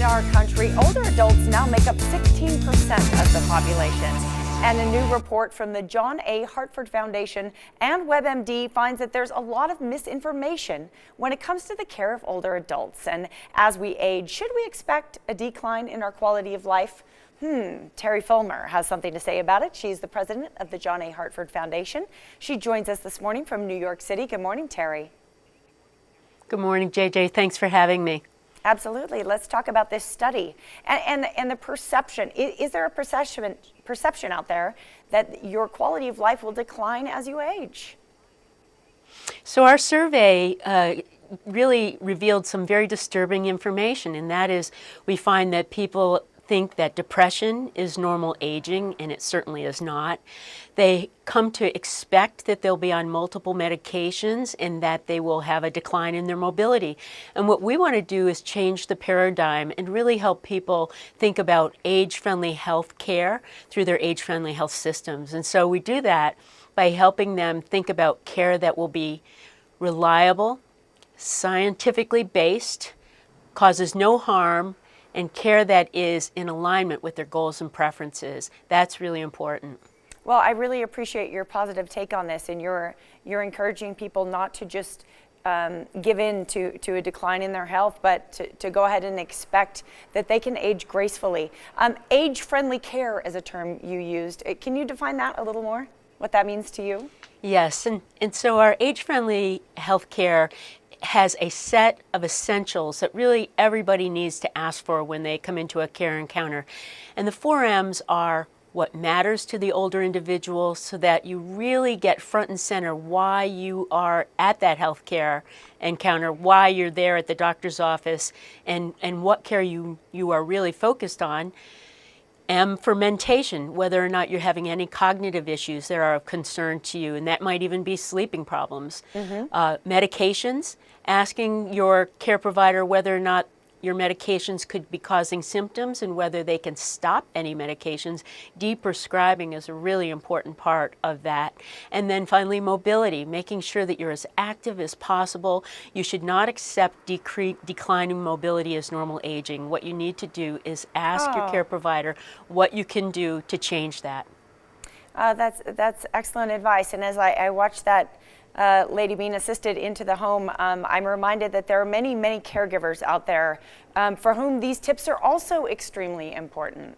our country, older adults now make up 16% of the population. And a new report from the John A. Hartford Foundation and WebMD finds that there's a lot of misinformation when it comes to the care of older adults. And as we age, should we expect a decline in our quality of life? Terry Fulmer has something to say about it. She's the president of the John A. Hartford Foundation. She joins us this morning from New York City. Good morning, Terry. Good morning, JJ. Thanks for having me. Absolutely. Let's talk about this study and the perception. Is there a perception out there that your quality of life will decline as you age? So our survey really revealed some very disturbing information, and that is we find that people think that depression is normal aging, and it certainly is not. They come to expect that they'll be on multiple medications and that they will have a decline in their mobility. And what we want to do is change the paradigm and really help people think about age-friendly health care through their age-friendly health systems. And so we do that by helping them think about care that will be reliable, scientifically based, causes no harm, and care that is in alignment with their goals and preferences. That's really important. Well, I really appreciate your positive take on this, and you're encouraging people not to just give in to a decline in their health, but to go ahead and expect that they can age gracefully. Age-friendly care is a term you used. Can you define that a little more, what that means to you? Yes, and so our age-friendly health care has a set of essentials that really everybody needs to ask for when they come into a care encounter. And the 4 M's are what matters to the older individual, so that you really get front and center why you are at that health care encounter, why you're there at the doctor's office, and what care you are really focused on. M for mentation, whether or not you're having any cognitive issues that are of concern to you, and that might even be sleeping problems. Medications, asking your care provider whether or not your medications could be causing symptoms and whether they can stop any medications. Deprescribing is a really important part of that. And then finally, mobility, making sure that you're as active as possible. You should not accept declining mobility as normal aging. What you need to do is ask your care provider what you can do to change that. That's excellent advice. And as I watch that lady being assisted into the home, I'm reminded that there are many, many caregivers out there for whom these tips are also extremely important.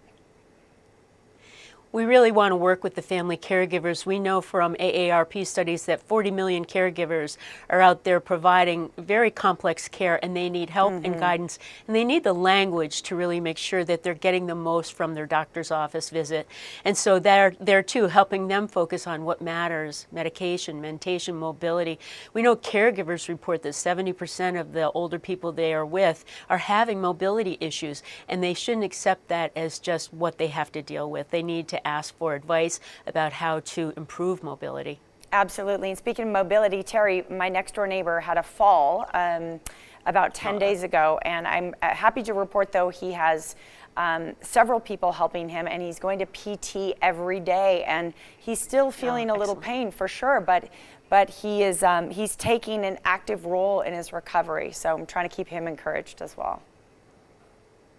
We really want to work with the family caregivers. We know from AARP studies that 40 million caregivers are out there providing very complex care, and they need help and guidance, and they need the language to really make sure that they're getting the most from their doctor's office visit. And so they're there too, helping them focus on what matters: medication, mentation, mobility. We know caregivers report that 70% of the older people they are with are having mobility issues, and they shouldn't accept that as just what they have to deal with. They need to ask for advice about how to improve mobility. Absolutely. And speaking of mobility, Terry, my next door neighbor had a fall about 10 days ago, and I'm happy to report, though, he has several people helping him, and he's going to PT every day, and he's still feeling a little pain for sure, but he is he's taking an active role in his recovery, so I'm trying to keep him encouraged as well.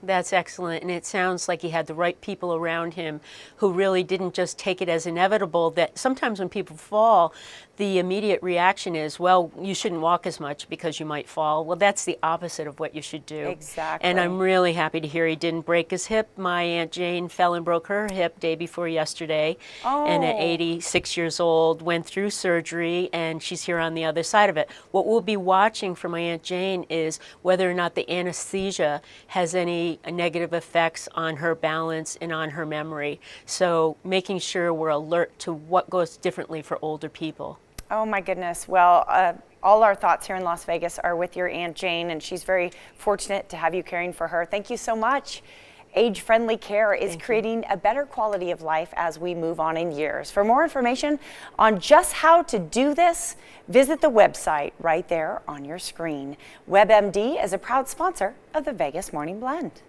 That's excellent, and it sounds like he had the right people around him who really didn't just take it as inevitable. That sometimes when people fall, the immediate reaction is, well, you shouldn't walk as much because you might fall. Well, that's the opposite of what you should do. Exactly. And I'm really happy to hear he didn't break his hip. My Aunt Jane fell and broke her hip day before yesterday, and at 86 years old went through surgery, and she's here on the other side of it. What we'll be watching for my Aunt Jane is whether or not the anesthesia has any negative effects on her balance and on her memory. So making sure we're alert to what goes differently for older people. Oh my goodness. Well, all our thoughts here in Las Vegas are with your Aunt Jane, and she's very fortunate to have you caring for her. Thank you so much. Age-friendly care is creating a better quality of life as we move on in years. For more information on just how to do this, visit the website right there on your screen. WebMD is a proud sponsor of the Vegas Morning Blend.